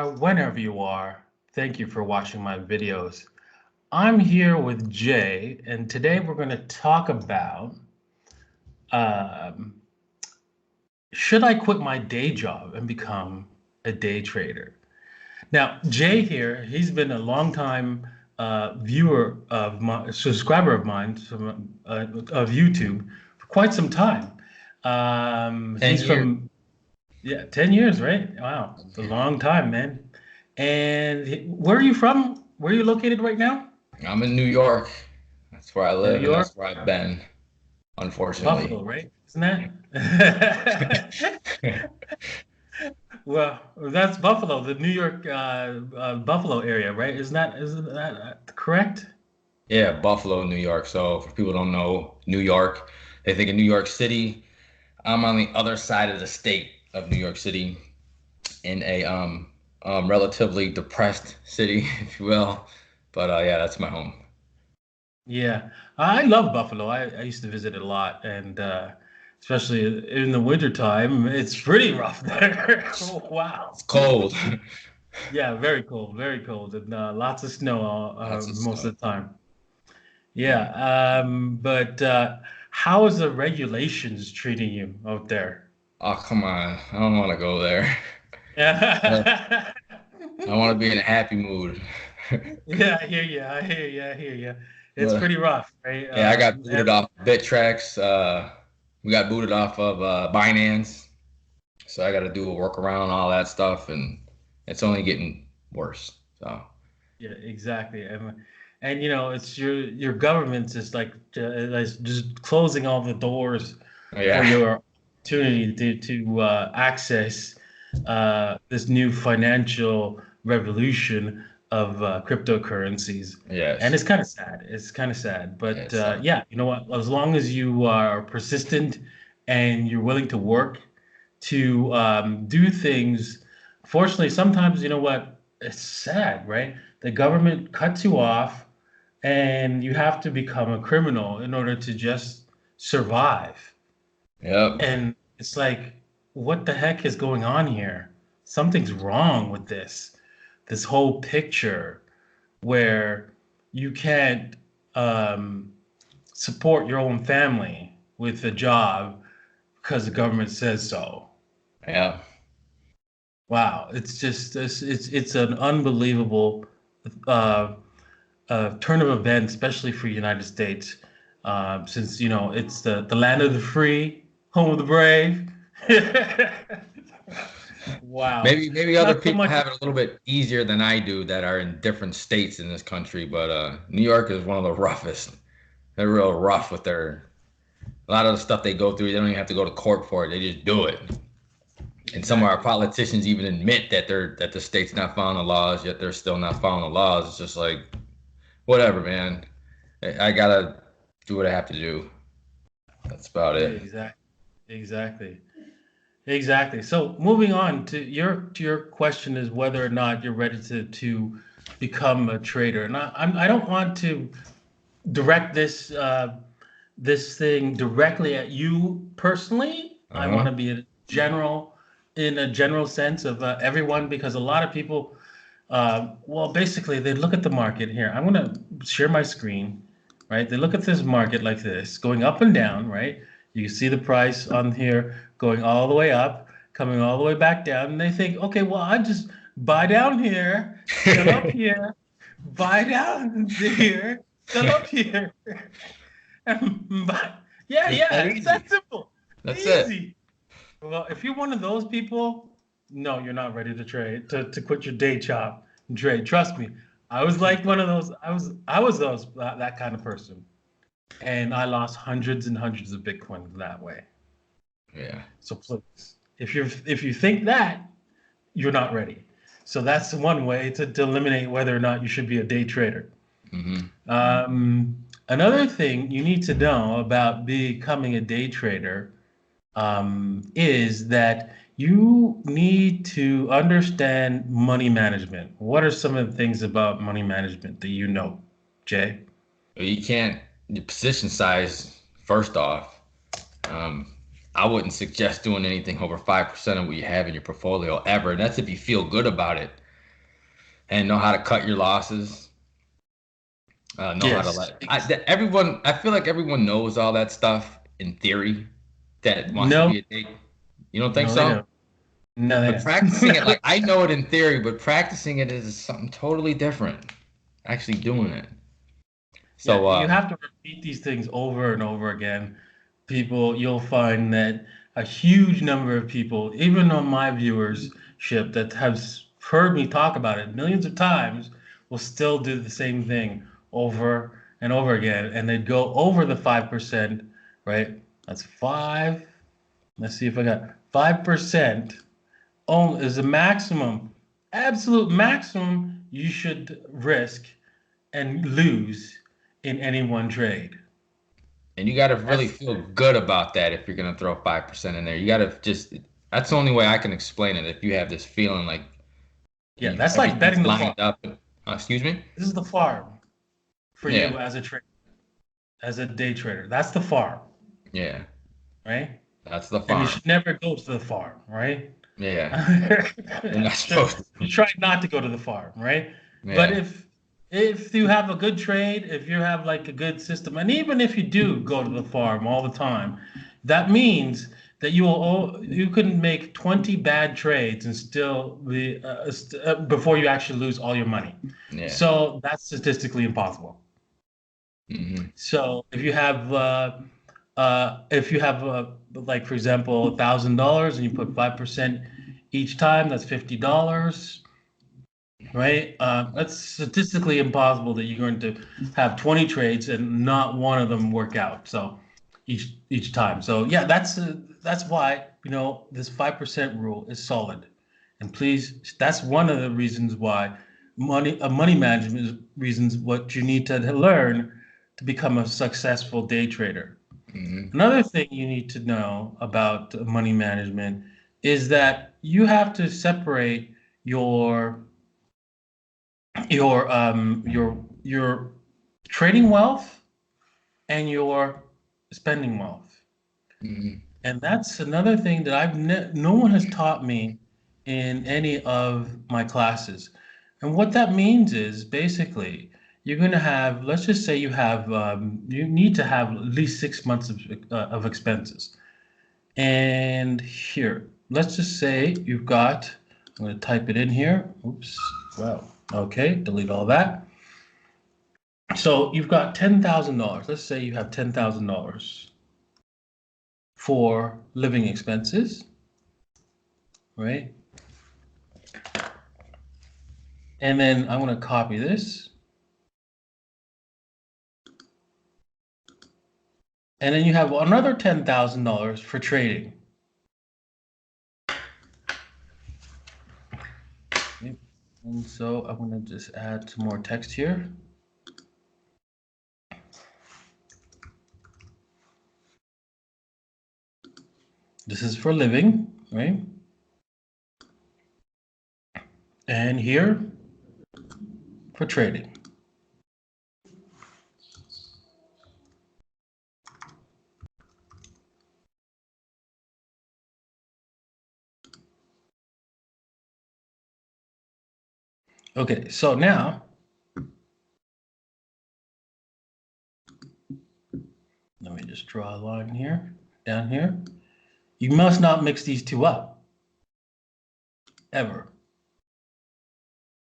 whenever you are, thank you for watching my videos. I'm here with Jay, and today we're going to talk about um, should I quit my day job and become a day trader? Now, Jay here, he's been a long time viewer of my subscriber of mine of YouTube for quite some time. 10 He's years. from 10 years, right? Wow, it's a long time, man. And where are you from? Where are you located right now? I'm in New York. That's where I New live, and York, that's where I've been, unfortunately. Buffalo, right? Isn't that? Well, that's Buffalo, the New York Buffalo area, right? Isn't that correct? Yeah, Buffalo, New York. So for people who don't know New York, they think of New York City. I'm on the other side of the state of New York City in a relatively depressed city, if you will. But yeah, that's my home. Yeah, I love Buffalo. I used to visit it a lot, and especially in the wintertime, it's pretty rough there. Wow. It's cold. Yeah, very cold, and lots of snow Lots of most snow. of the time. Yeah. Yeah, but how is the regulations treating you out there? Oh, come on. I don't want to go there. Yeah, I want to be in a happy mood. yeah, I hear you. I hear you. I hear you. It's But pretty rough, right? yeah, I got booted off BitTrex. We got booted off of Binance, so I got to do a workaround, all that stuff, and it's only getting worse. So Yeah, exactly. And it's your government's just like just closing all the doors for yeah, your opportunity to access this new financial revolution of cryptocurrencies. And yes, it's kind of sad. It's kind of sad. But yes, yeah, you know what? As long as you are persistent and you're willing to work to do things. Fortunately, sometimes you know what? It's sad, right? The government cuts you off, and you have to become a criminal in order to just survive. yep, And it's like, what the heck is going on here? Something's wrong with this whole picture where you can't um, support your own family with a job because the government says so. yeah, Wow, it's just it's an unbelievable uh, turn of events, especially for the United States, since it's the land of the free, home of the brave. Wow, maybe other not so people much. have it a little bit easier than I do that are in different states in this country, but New York is one of the roughest. They're real rough with their a lot of the stuff they go through. They don't even have to go to court for it; they just do it. And some of our Exactly. politicians even admit that the state's not following the laws, yet they're still not following the laws. It's just like whatever, man. I gotta do what I have to do. That's about Yeah, it. exactly. Exactly. So moving on to your question is whether or not you're ready to become a trader. And I don't want to direct this thing directly at you personally. I want Uh-huh. to be in a general sense of everyone, because a lot of people, well, basically they look at the market here. I'm going to share my screen, right? They look at this market like this, going up and down, right? You can see the price on here going all the way up, coming all the way back down, and they think, okay, well, I just buy down here, sell up here, buy down here, sell up here. But yeah, It's that yeah, it's easy. that simple. That's it. Easy. Well, if you're one of those people, no, you're not ready to trade, to quit your day job and trade. Trust me. I was like one of those. I was that kind of person. And I lost hundreds and hundreds of Bitcoin that way. Yeah. So please, if you think that, you're not ready. So that's one way to eliminate whether or not you should be a day trader. Hmm. Another thing you need to know about becoming a day trader is that you need to understand money management. What are some of the things about money management that you know, Jay? You can't the position size, first off, um, I wouldn't suggest doing anything over 5% of what you have in your portfolio ever. And that's if you feel good about it. and know how to cut your losses. Know how to Yes. everyone. I feel like everyone knows all that stuff in theory that wants to No, be a date. You don't think no, they so? don't. No, they But don't. practicing it, like I know it in theory, but practicing it is something totally different. Actually doing it. Yeah, So, you have to repeat these things over and over again. You'll find that a huge number of people, even on my viewership that has heard me talk about it millions of times, will still do the same thing over and over again. And they go over the 5%, right? That's five. Let's see if I got 5% only is the maximum, absolute maximum you should risk and lose in any one trade. and you got to really That's feel good about that if you're gonna throw 5% in there. You got to just. That's the only way I can explain it. If you have this feeling like yeah, that's like everything's betting the farm. lined up. Excuse me. This is the farm for Yeah. you as a trader, as a day trader. That's the farm, Yeah. right? That's the And you farm. should never go to the farm, right? Yeah. You're not So supposed you to. try not to go to the farm, right? But Yeah. if you have a good trade, if you have like a good system, and even if you do go to the farm all the time, that means that you can make 20 bad trades and still be before you actually lose all your money. Yeah. So that's statistically impossible. Hmm. So if you have like for example $1,000 and you put 5% each time, that's $50, right? That's statistically impossible that you're going to have 20 trades and not one of them work out. So each time. So yeah, that's why this 5% rule is solid. And please, that's one of the reasons why money management is reasons what you need to learn to become a successful day trader. Hmm. Another thing you need to know about money management is that you have to separate your your trading wealth and your spending wealth. Hmm. And that's another thing that no one has taught me in any of my classes. And what that means is basically you're going to have, let's just say you need to have at least 6 months of expenses. And here, let's just say you've got, I'm going to type it in here. Oops. Wow. Okay. Delete all that. So you've got $10,000. Let's say you have $10,000 for living expenses, right? And then I'm going to copy this. And then you have another $10,000 for trading. And so I'm going to just add some more text here. This is for living, right? And here for trading. Okay, so now, let me just draw a line here, down here. You must not mix these two up, ever.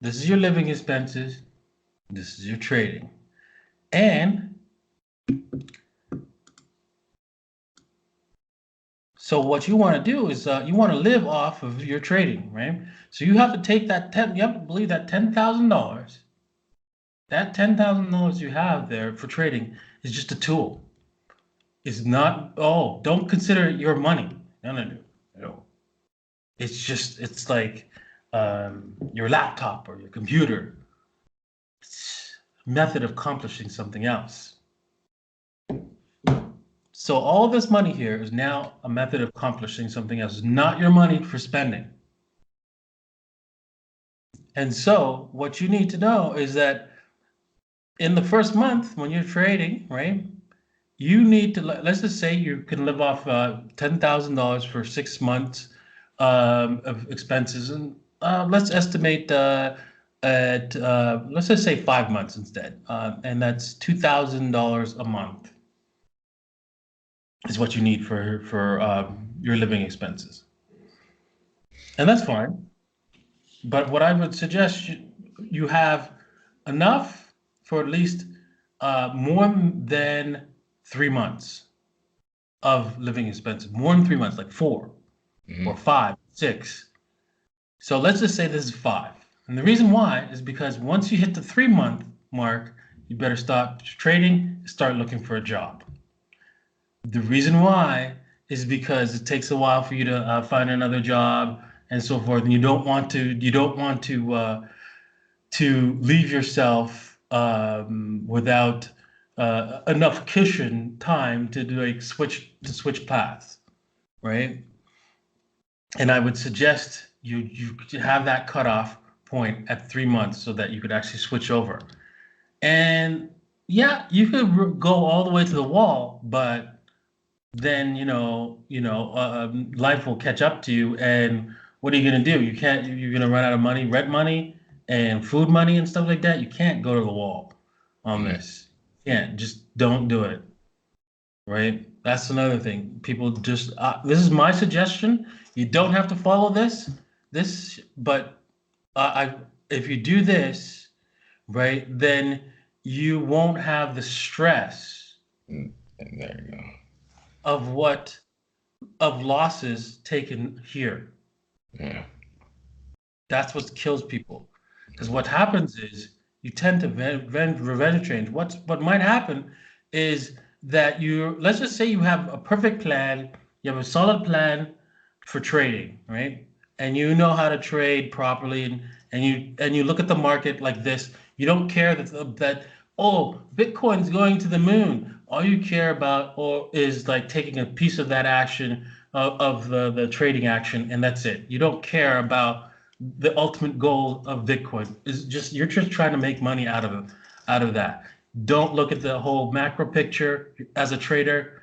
This is your living expenses. This is your trading. And so what you want to do is you want to live off of your trading, right? So you have to take you have to believe that $10,000, that $10,000 you have there for trading is just a tool. It's not, oh, don't consider it your money. No, no, no, no. It's like your laptop or your computer. It's a method of accomplishing something else. So all this money here is now a method of accomplishing something else. It's not your money for spending. And so what you need to know is that in the first month when you're trading, right, you need to, let's just say you can live off $10,000 for 6 months of expenses. And let's estimate at let's just say 5 months instead, and that's $2,000 a month is what you need for your living expenses, and that's fine. But what I would suggest you have enough for at least more than 3 months of living expenses, more than 3 months, like 4 or 5, 6. So let's just say this is 5. And the reason why is because once you hit the 3-month mark, you better stop trading, start looking for a job. The reason why is because it takes a while for you to find another job and so forth, and you don't want to leave yourself without enough cushion time to switch paths, right? And I would suggest you have that cutoff point at 3 months so that you could actually switch over. And yeah, you could go all the way to the wall, but then life will catch up to you. And what are you going to do? You're going to run out of money, rent money, and food money and stuff like that. You can't go to the wall on this. You can't. Just don't do it. Right? That's another thing. People just this is my suggestion. You don't have to follow but I if you do this, right, then you won't have the stress And there you go. of losses taken here. Yeah. That's what kills people. Because what happens is you tend to revenge change. What might happen is that let's just say you have a perfect plan, you have a solid plan for trading, right? And you know how to trade properly, and you look at the market like this. You don't care that oh, Bitcoin's going to the moon. All you care about is like taking a piece of that action of the trading action, and that's it. You don't care about the ultimate goal of Bitcoin. Is just you're just trying to make money out of that. Don't look at the whole macro picture as a trader,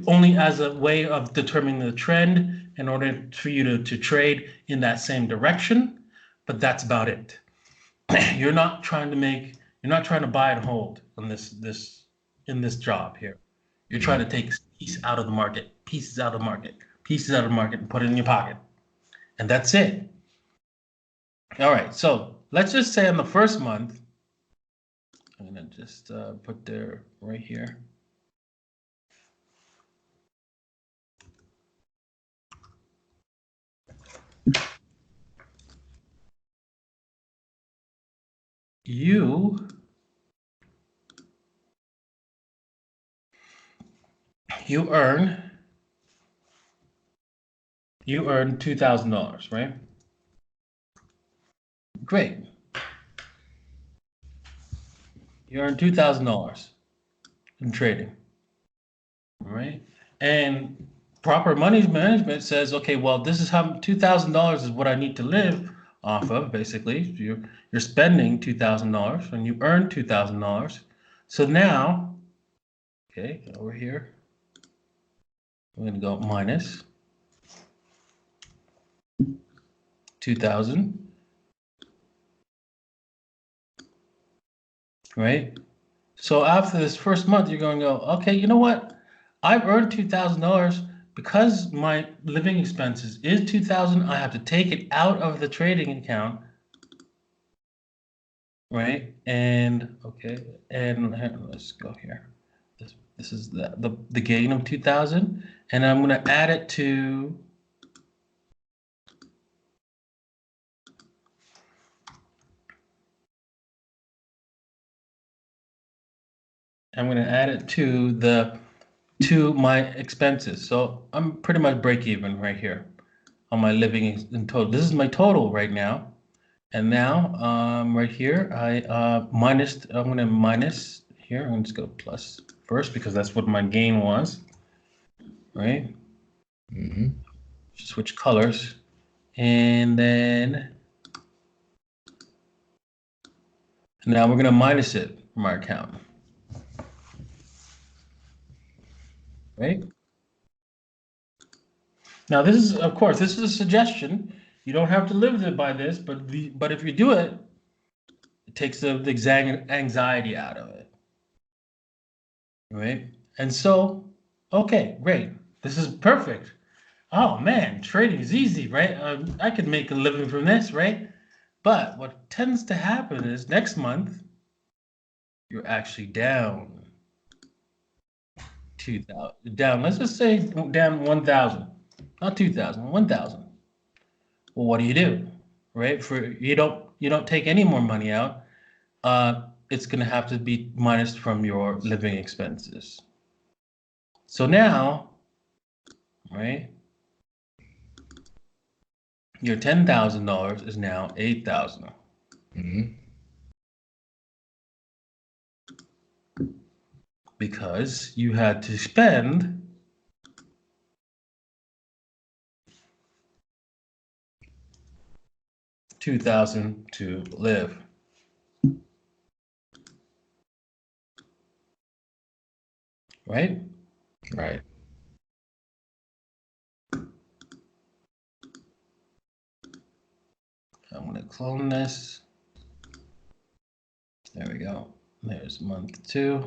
only as a way of determining the trend in order for you to trade in that same direction. But that's about it. You're not trying to buy and hold on in this job here. You're trying to take pieces out of the market, pieces out of the market, pieces out of the market, and put it in your pocket. And that's it. All right, so let's just say in the first month, I'm gonna just put there right here. You earn $2,000, right? Great. You earn $2,000 in trading, all right? And proper money management says, okay, well, this is how $2,000 is what I need to live off of. Basically, you're spending $2,000 and you earn $2,000. So now, okay, over here, I'm going to go minus 2,000, right? So after this first month, you're going to go, okay, you know what? I've earned $2,000 because my living expenses is 2,000. I have to take it out of the trading account, right? And okay, and let's go here. This is the gain of 2,000, and I'm going to add it to. I'm going to add it to my expenses. So I'm pretty much break even right here on my living in total. This is my total right now. And now right here, I'm going to minus here. I'm going to just go plus first because that's what my gain was, right? Switch colors. And then now we're going to minus it from our account. Right? Now this is a suggestion. You don't have to live by this, but if you do it, It takes the anxiety out of it, right? And so, okay, great. This is perfect. Oh man, trading is easy, right? I could make a living from this, right? But what tends to happen is next month you're actually down 2,000, down. Let's just say down 1,000, not 2,000, 1,000. Well, what do? Right? For you don't take any more money out. It's gonna have to be minus from your living expenses. So now, right? Your $10,000 is now 8,000 Mm-hmm. because you had to spend 2,000 to live. Right? Right. I'm gonna clone this. There we go. There's month 2.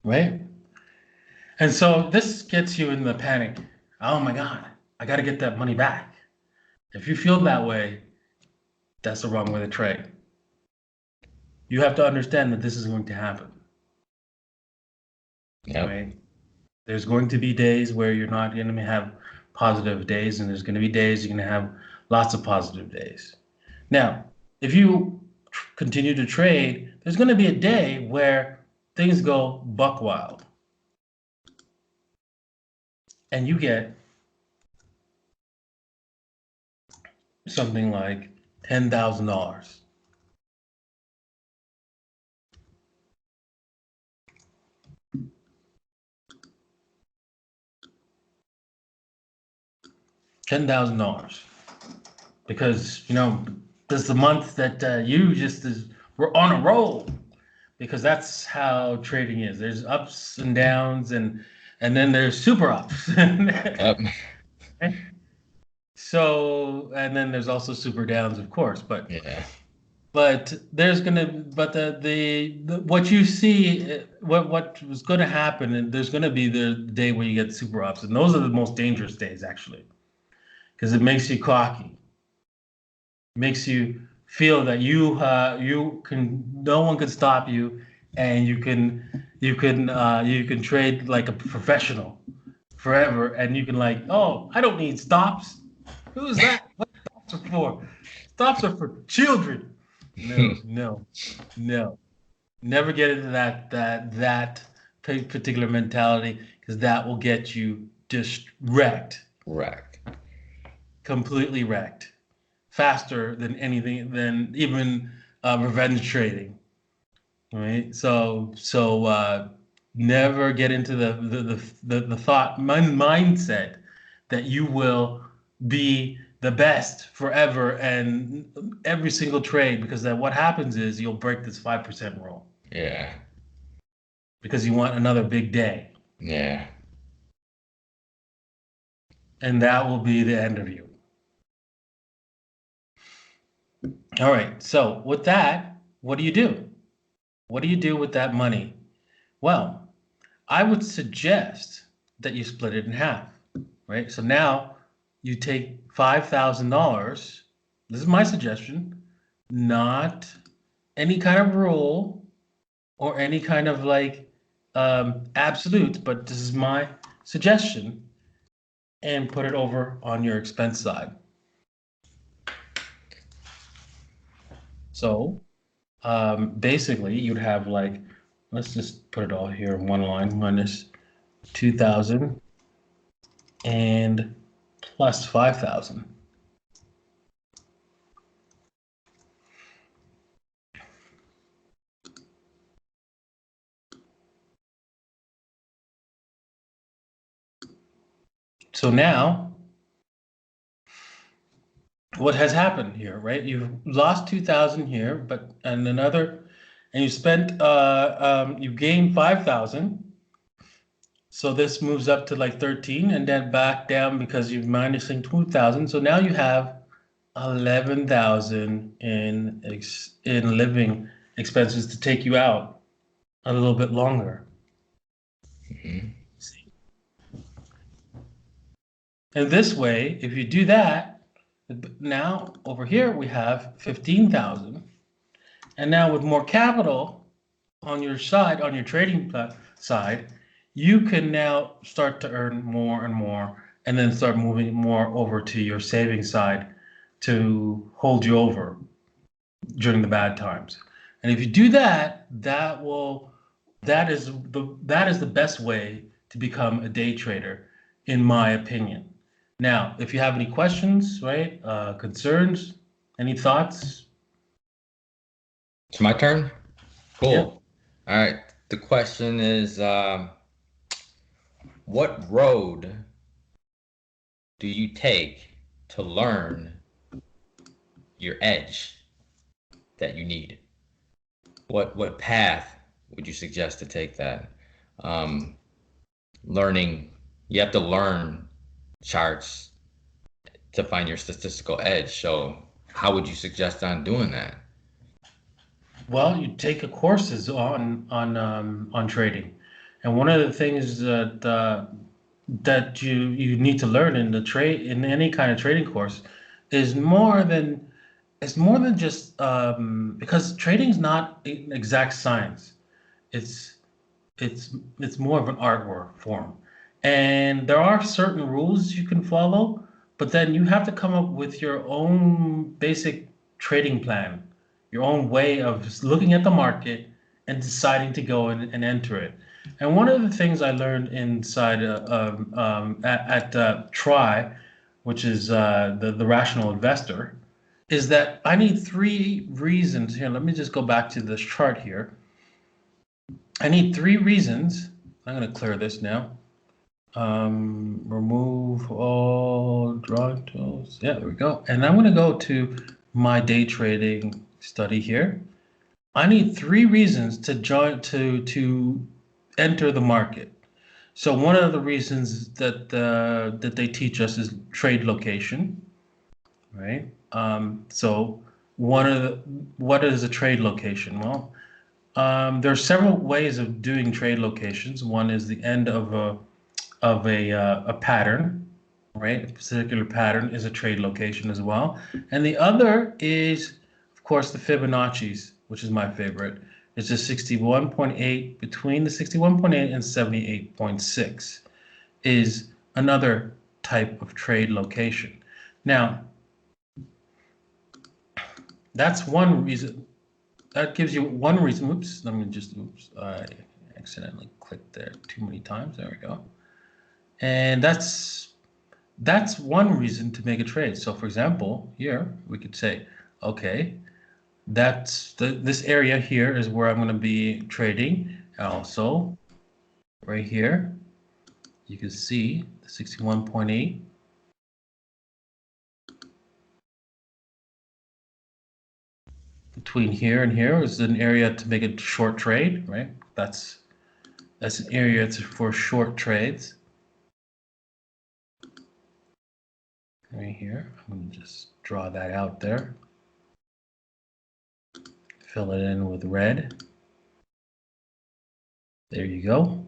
Right? And so this gets you in the panic. Oh my God, I got to get that money back. If you feel that way, that's the wrong way to trade. You have to understand that this is going to happen, Yep. right? There's going to be days where you're not going to have positive days, and there's going to be days you're going to have lots of positive days. Now, if you continue to trade, there's going to be a day where things go buck wild, and you get something like $10,000. $10,000 because this is the month that you just we're on a roll, because that's how trading is. There's ups and downs, and then there's super ups. Yep. So, and then there's also super downs, of course, but Yeah. there's gonna but the what you see, what was going to happen, and there's going to be the day where you get super ups, and those are the most dangerous days actually, because it makes you cocky, makes you feel that you can, no one can stop you, and you can trade like a professional forever, and you can, like, oh, I don't need stops. Who's that? What stops are for? Stops are for children. No, no, no. Never get into that particular mentality, because that will get you just wrecked, Correct. completely wrecked, faster than anything, than even revenge trading. Right? So never get into the thought mindset that you will be the best forever and every single trade, because then what happens is you'll break this 5% rule Yeah. because you want another big day, Yeah. and that will be the end of you. All right. So with that, what do you do? What do you do with that money? Well, I would suggest that you split it in half, right? So now you take $5,000. This is my suggestion, not any kind of rule or any kind of like absolute, but this is my suggestion, and put it over on your expense side. So basically, you'd have, like, let's just put it all here in one line, minus 2,000 and plus 5,000. So now, what has happened here, right? You've lost 2,000 here, and another and you gained 5,000. So this moves up to like 13 and then back down because you're minusing 2,000. So now you have 11,000 in living expenses to take you out a little bit longer. Mhm. And this way, if you do that, now over here we have 15,000. And now with more capital on your side, on your trading side, you can now start to earn more and more, and then start moving more over to your saving side to hold you over during the bad times. And if you do that, that is the best way to become a day trader, in my opinion. Now, if you have any questions, right, concerns, any thoughts? It's my turn. Yeah. Cool. All right. The question is, what road do you take to learn your edge that you need? What path would you suggest to take that? Um, learning, you have to learn charts to find your statistical edge. So how would you suggest on doing that? Well, you take a courses on trading, and one of the things that you need to learn in the trade, in any kind of trading course, is more than it's more than just because trading's not an exact science. It's it's more of an artwork form, and there are certain rules you can follow, but then you have to come up with your own basic trading plan, your own way of just looking at the market and deciding to go and enter it. And one of the things I learned inside at Try, which is the rational investor, is that I need three reasons here. Let me just go back to this chart here. I need three reasons. I'm going to clear this now. Remove all drawing tools. Yeah, there we go. And I'm going to go to my day trading study here. I need three reasons to join to enter the market. So one of the reasons that they teach us is trade location, right? So what is a trade location? Well, there are several ways of doing trade locations. One is the end of a pattern, right? A particular pattern is a trade location as well. And the other is, of course, the Fibonacci's, which is my favorite. It's a 61.8, between the 61.8 and 78.6 is another type of trade location. Now, that's one reason. That gives you one reason. Oops, let me just, oops, I accidentally clicked there too many times. There we go. And that's one reason to make a trade. So for example, here we could say, okay, this area here is where I'm going to be trading. And also right here, you can see the 61.8. Between here and here is an area to make a short trade, right? That's an area for short trades. Right here, I'm going to just draw that out there. Fill it in with red. There you go.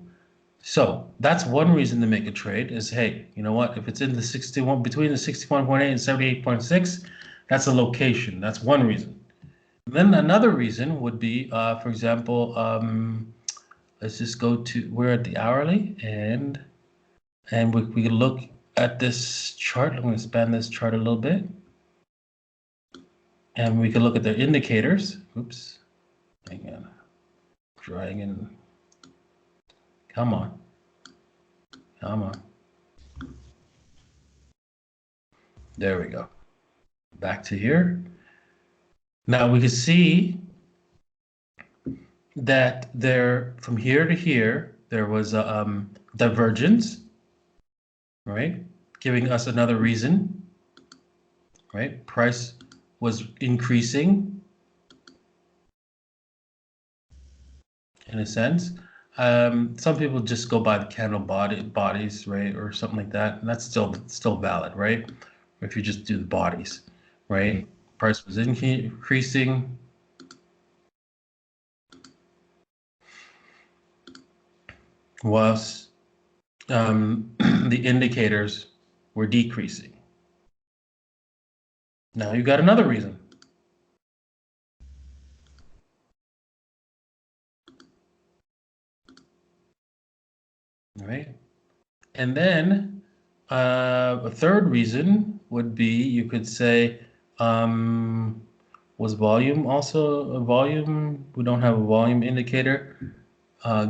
So that's one reason to make a trade is, hey, you know what? If it's in the 61, between the 61.8 and 78.6, that's a location. That's one reason. And then another reason would be, for example, let's just go to, we're at the hourly, and we can look at this chart. I'm going to expand this chart a little bit. And we can look at the indicators. Oops. Hang on. Dragging. Come on. Come on. There we go. Back to here. Now we can see that there, from here to here, there was a divergence, right? Giving us another reason, right? Price was increasing. in a sense. Some people just go by the candle bodies, right, or something like that, and that's still valid, right? Or if you just do the bodies, right? Price was increasing, whilst the indicators were decreasing. Now you got another reason. Right? And then a third reason would be you could say, was volume also a volume? We don't have a volume indicator.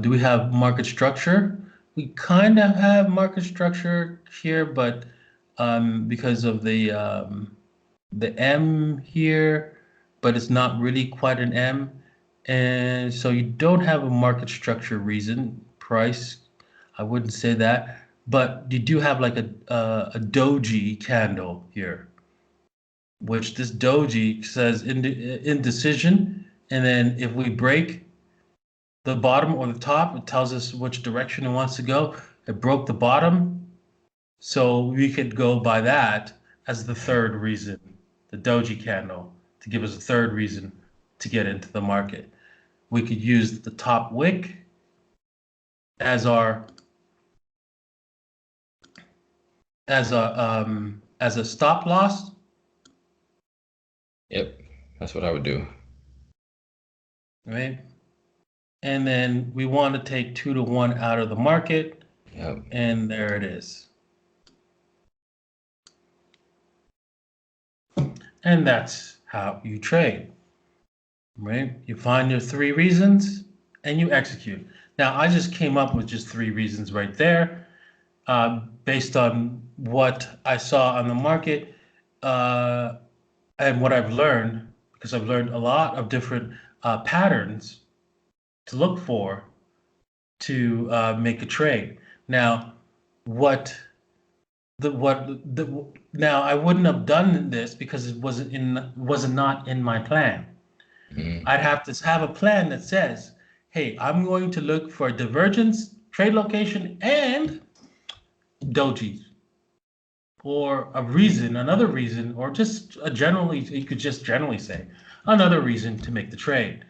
Do we have market structure? We kind of have market structure here, but because of the M here, but it's not really quite an M. And so you don't have a market structure reason, price. I wouldn't say that, but you do have like a doji candle here, which this doji says indecision. And then if we break the bottom or the top, it tells us which direction it wants to go. It broke the bottom, so we could go by that as the third reason, the doji candle, to give us a third reason to get into the market. We could use the top wick as our as a stop loss. Yep, that's what I would do. Right? And then we want to take 2 to 1 out of the market. Yep. And there it is. And that's how you trade. Right? You find your 3 reasons and you execute. Now, I just came up with just 3 reasons right there, based on what I saw on the market, and what I've learned, because I've learned a lot of different patterns to look for to make a trade. Now, now I wouldn't have done this because it was not in my plan. I'd have to have a plan that says, hey, I'm going to look for divergence, trade location, and dojis, or another reason, or just you could just generally say another reason to make the trade.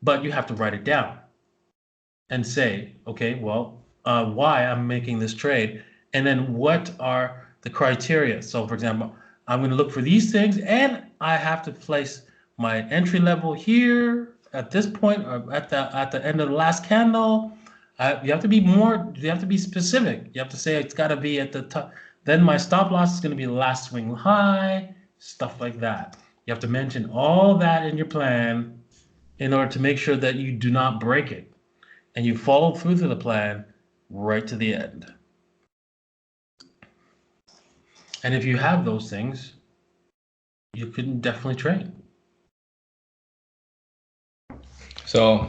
But you have to write it down and say, okay, well, why I'm making this trade, and then what are the criteria. So for example, I'm going to look for these things, and I have to place my entry level here at this point, or at the end of the last candle. You have to be specific. You have to say it's got to be at the top. Then my stop loss is going to be the last swing high, stuff like that. You have to mention all that in your plan in order to make sure that you do not break it and you follow through to the plan right to the end. And if you have those things, you can definitely trade. So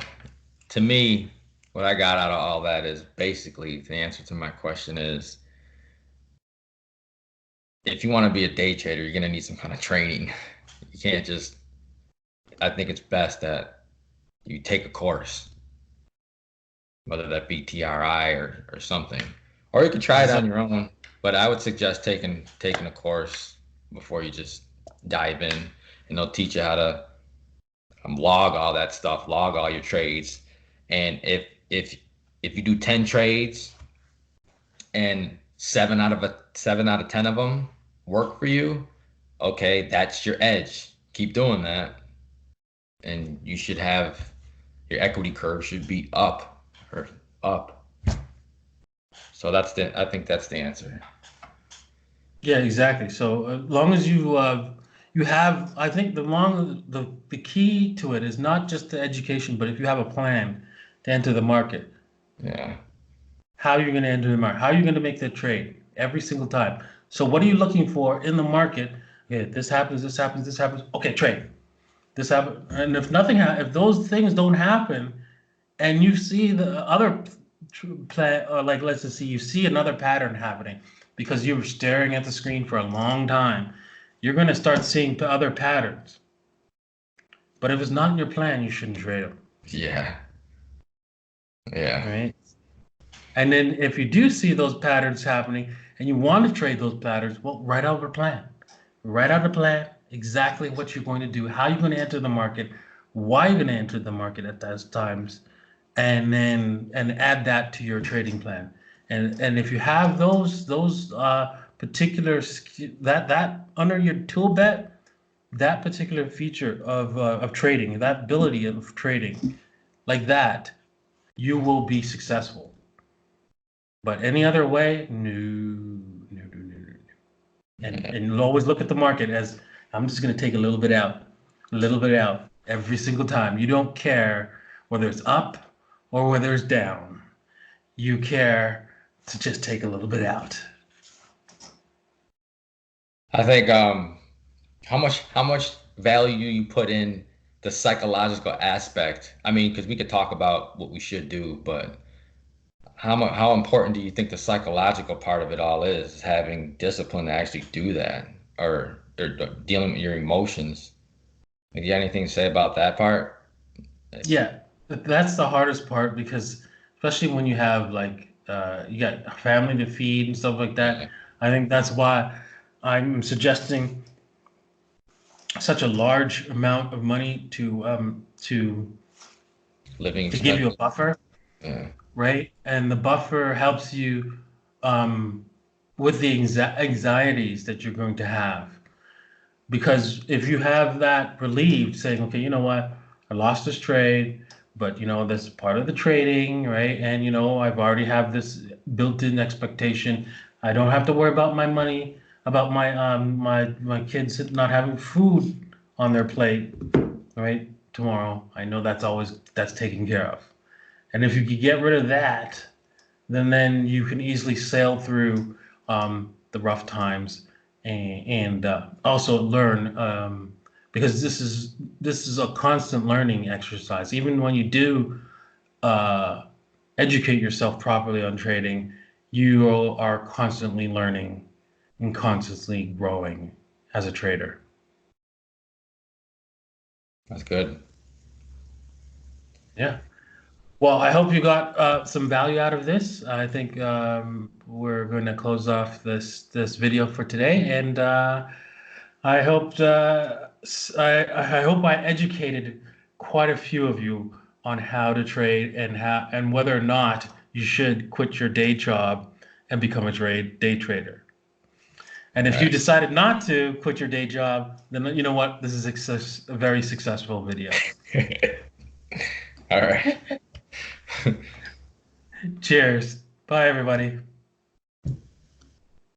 to me, what I got out of all that is basically the answer to my question is, if you want to be a day trader, you're going to need some kind of training. You can't just, I think it's best that you take a course, whether that be TRI or something, or you could try it on your own. But I would suggest taking a course before you just dive in, and they'll teach you how to log all that stuff, log all your trades. And if you do 10 trades and 7 out of 10 of them work for you, okay, that's your edge. Keep doing that, and you should have your equity curve should be up or up. So I think that's the answer. Yeah, exactly. So as long as you have, I think the key to it is not just the education, but if you have a plan to enter the market. Yeah. How you're going to enter the market, how you're going to make that trade every single time. So what are you looking for in the market? Okay, this happens, this happens, this happens. Okay, trade. This happens, and if those things don't happen, and you see the other plan, or like let's just see, you see another pattern happening because you were staring at the screen for a long time, you're going to start seeing other patterns. But if it's not in your plan, you shouldn't trade them. Yeah. Yeah. right? And then if you do see those patterns happening and you want to trade those patterns, well, write out a plan. Write out a plan, exactly what you're going to do, how you're going to enter the market, why you're going to enter the market at those times, and then add that to your trading plan. And if you have those particular that under your tool bet, that particular feature of trading, that ability of trading like that, you will be successful. But any other way, no, no, no, no, no. And you'll always look at the market as I'm just going to take a little bit out every single time. You don't care whether it's up or whether it's down. You care to just take a little bit out. I think how much value do you put in the psychological aspect? I mean, because we could talk about what we should do, but how important do you think the psychological part of it all is having discipline to actually do that, or dealing with your emotions? Like, you got anything to say about that part? Yeah, that's the hardest part because especially when you have like you got a family to feed and stuff like that. Yeah, I think that's why I'm suggesting such a large amount of money living to give you a expenses. buffer, Yeah, right? And the buffer helps you um, with the anxieties that you're going to have. Because if you have that relieved, saying, okay, you know what, I lost this trade, but that's part of the trading, right? And I've already have this built-in expectation. I don't have to worry about my money, about my kids not having food on their plate, right? Tomorrow. I know that's taken care of. And if you could get rid of that, then you can easily sail through the rough times and also learn because this is a constant learning exercise. Even when you do uh, educate yourself properly on trading, you are constantly learning and constantly growing as a trader. that's good. Yeah. Well, I hope you got some value out of this. I think we're going to close off this video for today, and I hoped I hope I educated quite a few of you on how to trade and whether or not you should quit your day job and become a day trader. And if you Right. decided not to quit your day job, then you know what? This is a very successful video. All right. Cheers. Bye, everybody.